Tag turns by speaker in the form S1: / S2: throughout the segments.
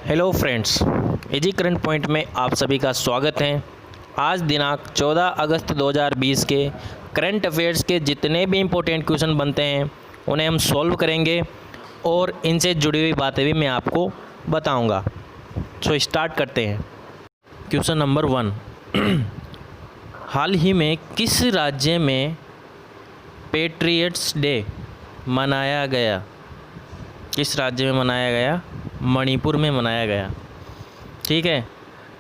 S1: Hello friends, easy current point में आप सभी का स्वागत है। आज दिनांक 14 अगस्त 2020 के करंट अफेयर्स के जितने भी इम्पोर्टेंट क्वेश्चन बनते हैं उन्हें हम सॉल्व करेंगे और इनसे जुड़ी हुई बातें भी मैं आपको बताऊंगा। सो स्टार्ट करते हैं। क्वेश्चन नंबर 1, हाल ही में किस राज्य में पेट्रियट्स डे मनाया गया? किस राज्य में मनाया गया? मणिपुर में मनाया गया। ठीक है,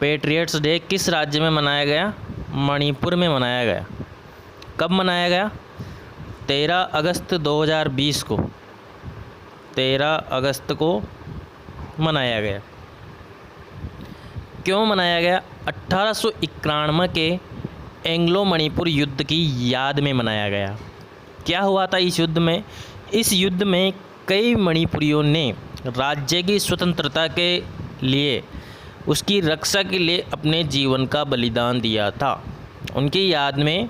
S1: पेट्रियट्स डे किस राज्य में मनाया गया? मणिपुर में मनाया गया। कब मनाया गया? 13 अगस्त 2020 को। 13 अगस्त को मनाया गया। क्यों मनाया गया? 1891 के एंग्लो मणिपुर युद्ध की याद में मनाया गया। क्या हुआ था इस युद्ध में? इस युद्ध में कई मणिपुरियों ने राज्य की स्वतंत्रता के लिए, उसकी रक्षा के लिए अपने जीवन का बलिदान दिया था। उनकी याद में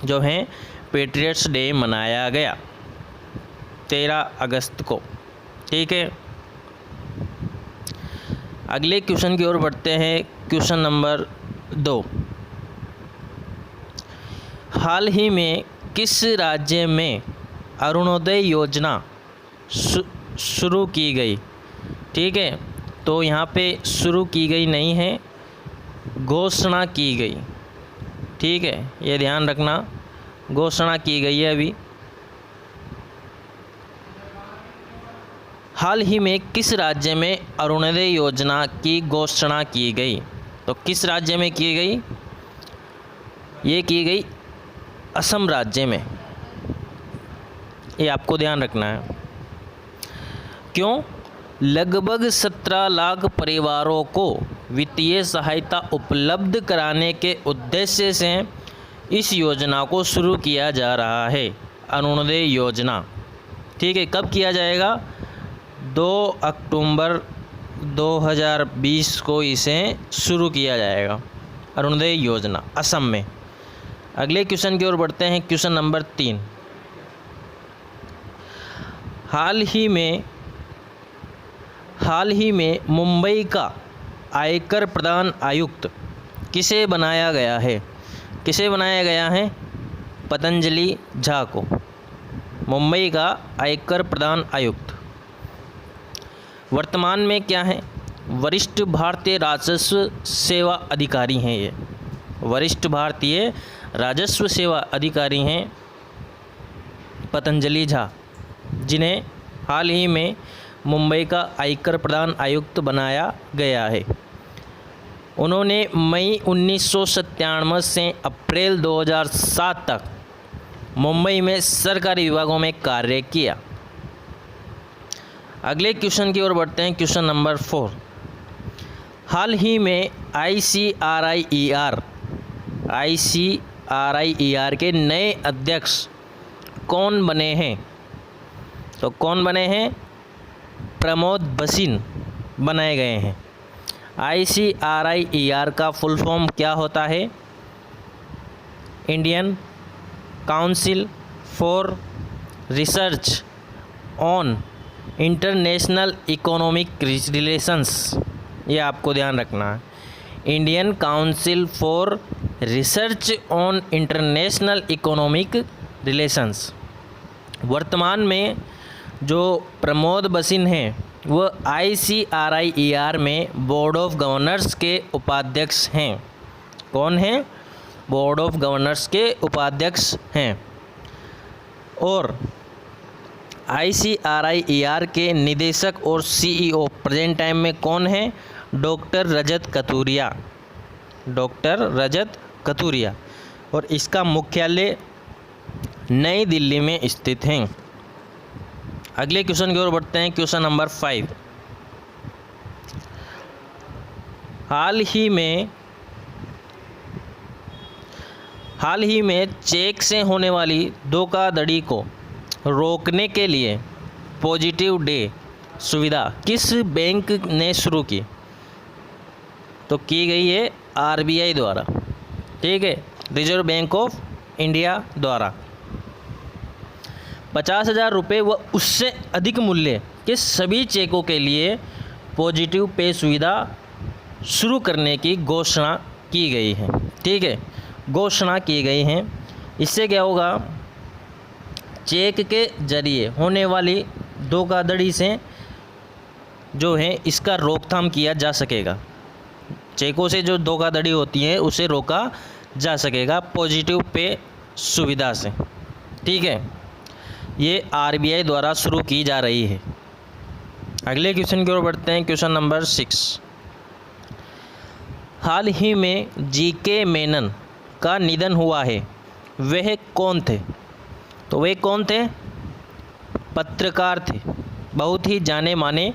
S1: जो है पेट्रियट्स डे मनाया गया 13 अगस्त को। ठीक है, अगले क्वेश्चन की ओर बढ़ते हैं। क्वेश्चन नंबर 2, हाल ही में किस राज्य में अरुणोदय योजना शुरू की गई? ठीक है, तो यहाँ पे शुरू की गई नहीं है, घोषणा की गई। ठीक है, ये ध्यान रखना, घोषणा की गई है अभी। हाल ही में किस राज्य में अरुणोदय योजना की घोषणा की गई? तो किस राज्य में की गई? ये की गई असम राज्य में। ये आपको ध्यान रखना है। क्यों? लगभग 17 लाख परिवारों को वित्तीय सहायता उपलब्ध कराने के उद्देश्य से इस योजना को शुरू किया जा रहा है, अरुणोदय योजना। ठीक है, कब किया जाएगा? 2 अक्टूबर 2020 को इसे शुरू किया जाएगा, अरुणोदय योजना, असम में। अगले क्वेश्चन की ओर बढ़ते हैं। क्वेश्चन नंबर 3, हाल ही में मुंबई का आयकर प्रधान आयुक्त किसे बनाया गया है? किसे बनाया गया है? पतंजलि झा को मुंबई का आयकर प्रधान आयुक्त। वर्तमान में क्या है? वरिष्ठ भारतीय राजस्व सेवा अधिकारी हैं। ये वरिष्ठ भारतीय राजस्व सेवा अधिकारी हैं पतंजलि झा, जिन्हें हाल ही में मुंबई का आयकर प्रधान आयुक्त बनाया गया है। उन्होंने मई 1997 से अप्रैल 2007 तक मुंबई में सरकारी विभागों में कार्य किया। अगले क्वेश्चन की ओर बढ़ते हैं। क्वेश्चन नंबर 4, हाल ही में ICRIER के नए अध्यक्ष कौन बने हैं? तो कौन बने हैं? प्रमोद बसिन बनाए गए हैं। ICRIER का फुल फॉर्म क्या होता है? Indian council for research on international economic relations. ये आपको ध्यान रखना है, Indian council for research on international economic relations. वर्तमान में जो प्रमोद बसिन हैं वो ICRIER में बोर्ड ऑफ गवर्नर्स के उपाध्यक्ष हैं। कौन हैं? बोर्ड ऑफ गवर्नर्स के उपाध्यक्ष हैं। और ICRIER के निदेशक और CEO प्रेजेंट टाइम में कौन है? डॉक्टर रजत कतुरिया। डॉक्टर रजत कतुरिया। और इसका मुख्यालय नई दिल्ली में स्थित है। अगले क्वेश्चन की ओर बढ़ते हैं। क्वेश्चन नंबर 5, हाल ही में चेक से होने वाली धोखाधड़ी को रोकने के लिए पॉजिटिव डे सुविधा किस बैंक ने शुरू की? तो की गई है RBI द्वारा। ठीक है, रिजर्व बैंक ऑफ इंडिया द्वारा। 50,000 रुपये व उससे अधिक मूल्य के सभी चेकों के लिए पॉजिटिव पे सुविधा शुरू करने की घोषणा की गई है। ठीक है, घोषणा की गई है। इससे क्या होगा, चेक के जरिए होने वाली धोखाधड़ी से जो है इसका रोकथाम किया जा सकेगा। चेकों से जो धोखाधड़ी होती है उसे रोका जा सकेगा पॉजिटिव पे सुविधा से। ठीक है, ये आरबीआई द्वारा शुरू की जा रही है। अगले क्वेश्चन की ओर बढ़ते हैं। क्वेश्चन नंबर 6, हाल ही में जीके मेनन का निधन हुआ है, वह कौन थे? तो वे कौन थे? पत्रकार थे, बहुत ही जाने माने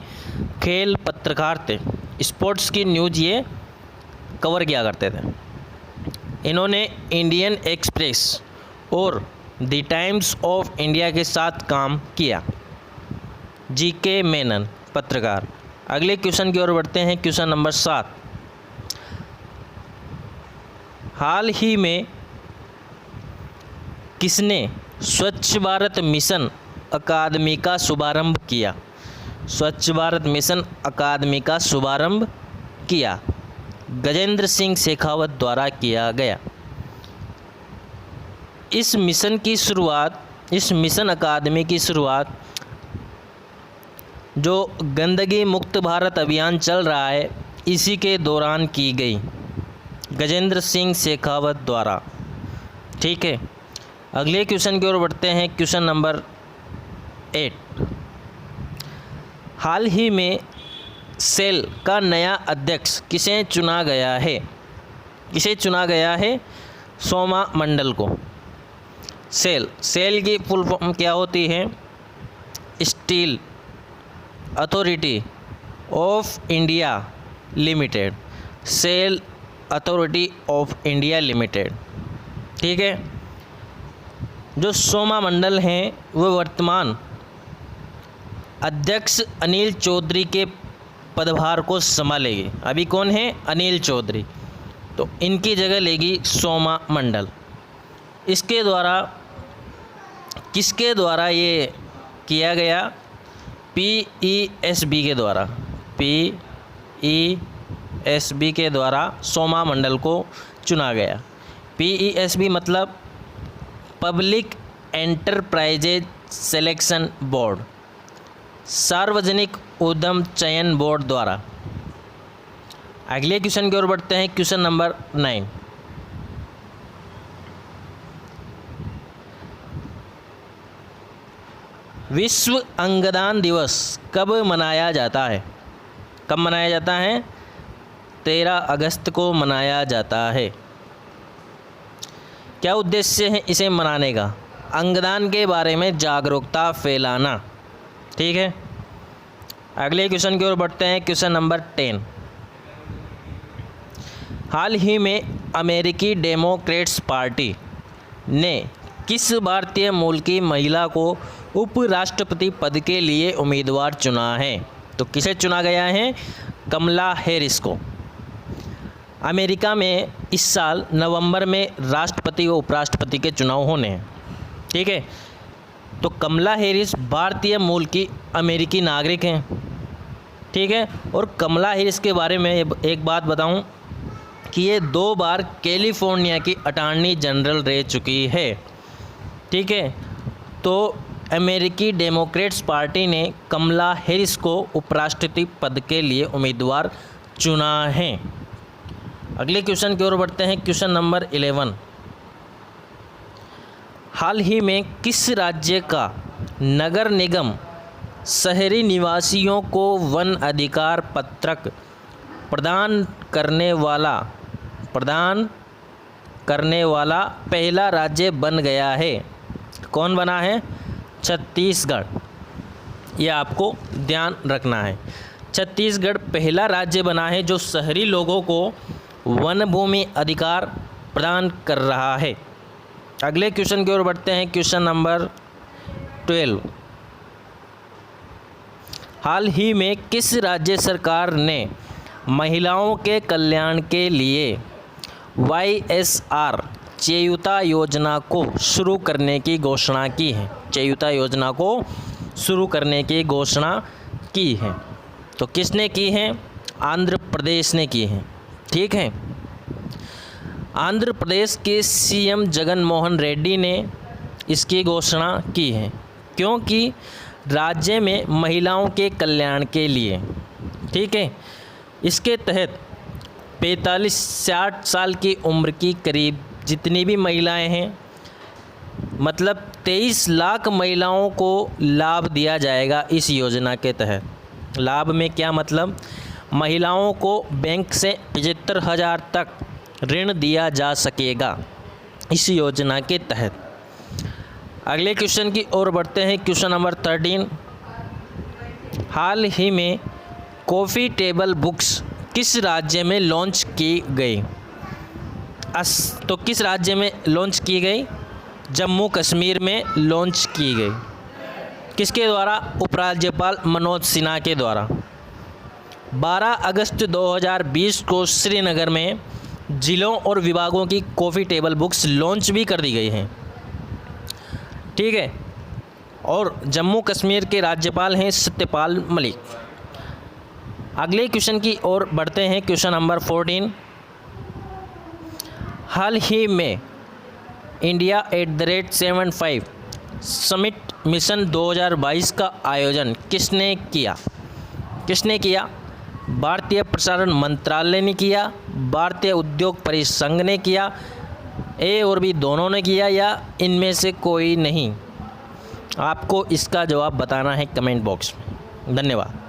S1: खेल पत्रकार थे। स्पोर्ट्स की न्यूज़ ये कवर किया करते थे। इन्होंने इंडियन एक्सप्रेस और द टाइम्स ऑफ इंडिया के साथ काम किया। जीके मेनन पत्रकार। अगले क्वेश्चन की ओर बढ़ते हैं। क्वेश्चन नंबर 7, हाल ही में किसने स्वच्छ भारत मिशन अकादमी का शुभारंभ किया? स्वच्छ भारत मिशन अकादमी का शुभारंभ किया गजेंद्र सिंह शेखावत द्वारा किया गया। इस मिशन अकादमी की शुरुआत जो गंदगी मुक्त भारत अभियान चल रहा है इसी के दौरान की गई, गजेंद्र सिंह शेखावत द्वारा। ठीक है, अगले क्वेश्चन की ओर बढ़ते हैं। क्वेश्चन नंबर 8, हाल ही में सेल का नया अध्यक्ष किसे चुना गया है? किसे चुना गया है? सोमा मंडल को। सेल की फुल फॉर्म क्या होती है? Steel Authority of India Limited. SAIL Authority of India Limited. ठीक है, जो सोमा मंडल हैं वो वर्तमान अध्यक्ष अनिल चौधरी के पदभार को संभालेगी। अभी कौन है? अनिल चौधरी। तो इनकी जगह लेगी सोमा मंडल। इसके द्वारा किसके द्वारा ये किया गया? PESB के द्वारा। PESB के द्वारा सोमा मंडल को चुना गया। PESB मतलब पब्लिक एंटरप्राइजेज सिलेक्शन बोर्ड, सार्वजनिक उद्यम चयन बोर्ड द्वारा। अगले क्वेश्चन की ओर बढ़ते हैं। क्वेश्चन नंबर 9, विश्व अंगदान दिवस कब मनाया जाता है? कब मनाया जाता है? 13 अगस्त को मनाया जाता है। क्या उद्देश्य है इसे मनाने का? अंगदान के बारे में जागरूकता फैलाना। ठीक है, अगले क्वेश्चन की ओर बढ़ते हैं। क्वेश्चन नंबर 10, हाल ही में अमेरिकी डेमोक्रेट्स पार्टी ने किस भारतीय मूल की महिला को उपराष्ट्रपति पद के लिए उम्मीदवार चुना है? तो किसे चुना गया है? कमला हैरिस को। अमेरिका में इस साल नवंबर में राष्ट्रपति व उपराष्ट्रपति के चुनाव होने हैं। ठीक है, तो कमला हैरिस भारतीय मूल की अमेरिकी नागरिक हैं। ठीक है, और कमला हैरिस के बारे में एक बात बताऊं कि ये 2 बार कैलिफोर्निया की अटॉर्नी जनरल रह चुकी है। ठीक है, तो अमेरिकी डेमोक्रेट्स पार्टी ने कमला हैरिस को उपराष्ट्रपति पद के लिए उम्मीदवार चुना है। अगले क्वेश्चन की ओर बढ़ते हैं। क्वेश्चन नंबर 11, हाल ही में किस राज्य का नगर निगम शहरी निवासियों को वन अधिकार पत्रक प्रदान करने वाला पहला राज्य बन गया है? कौन बना है? छत्तीसगढ़। यह आपको ध्यान रखना है। छत्तीसगढ़ पहला राज्य बना है जो शहरी लोगों को वन भूमि अधिकार प्रदान कर रहा है। अगले क्वेश्चन की ओर बढ़ते हैं। क्वेश्चन नंबर 12, हाल ही में किस राज्य सरकार ने महिलाओं के कल्याण के लिए YSR चेयुता योजना को शुरू करने की घोषणा की है? चेयुता योजना को शुरू करने की घोषणा की है। तो किसने की है? आंध्र प्रदेश ने की है। ठीक है, आंध्र प्रदेश के सीएम जगन मोहन रेड्डी ने इसकी घोषणा की है, क्योंकि राज्य में महिलाओं के कल्याण के लिए। ठीक है, इसके तहत 45-60 साल की उम्र की करीब जितनी भी महिलाएं हैं, मतलब 23 लाख महिलाओं को लाभ दिया जाएगा इस योजना के तहत। लाभ में क्या मतलब? महिलाओं को बैंक से 75,000 तक ऋण दिया जा सकेगा इस योजना के तहत। अगले क्वेश्चन की ओर बढ़ते हैं। क्वेश्चन नंबर 13, हाल ही में कॉफ़ी टेबल बुक्स किस राज्य में लॉन्च की गई? तो किस राज्य में लॉन्च की गई? जम्मू कश्मीर में लॉन्च की गई। किसके द्वारा? उपराज्यपाल मनोज सिन्हा के द्वारा। 12 अगस्त 2020 को श्रीनगर में जिलों और विभागों की कॉफ़ी टेबल बुक्स लॉन्च भी कर दी गई हैं। ठीक है, और जम्मू कश्मीर के राज्यपाल हैं सत्यपाल मलिक। अगले क्वेश्चन की ओर बढ़ते हैं। क्वेश्चन नंबर 14, हाल ही में इंडिया @75 समिट मिशन 2022 का आयोजन किसने किया? किसने किया? भारतीय प्रसारण मंत्रालय ने किया, भारतीय उद्योग परिसंघ ने किया, ए और बी दोनों ने किया, या इनमें से कोई नहीं? आपको इसका जवाब बताना है कमेंट बॉक्स में। धन्यवाद।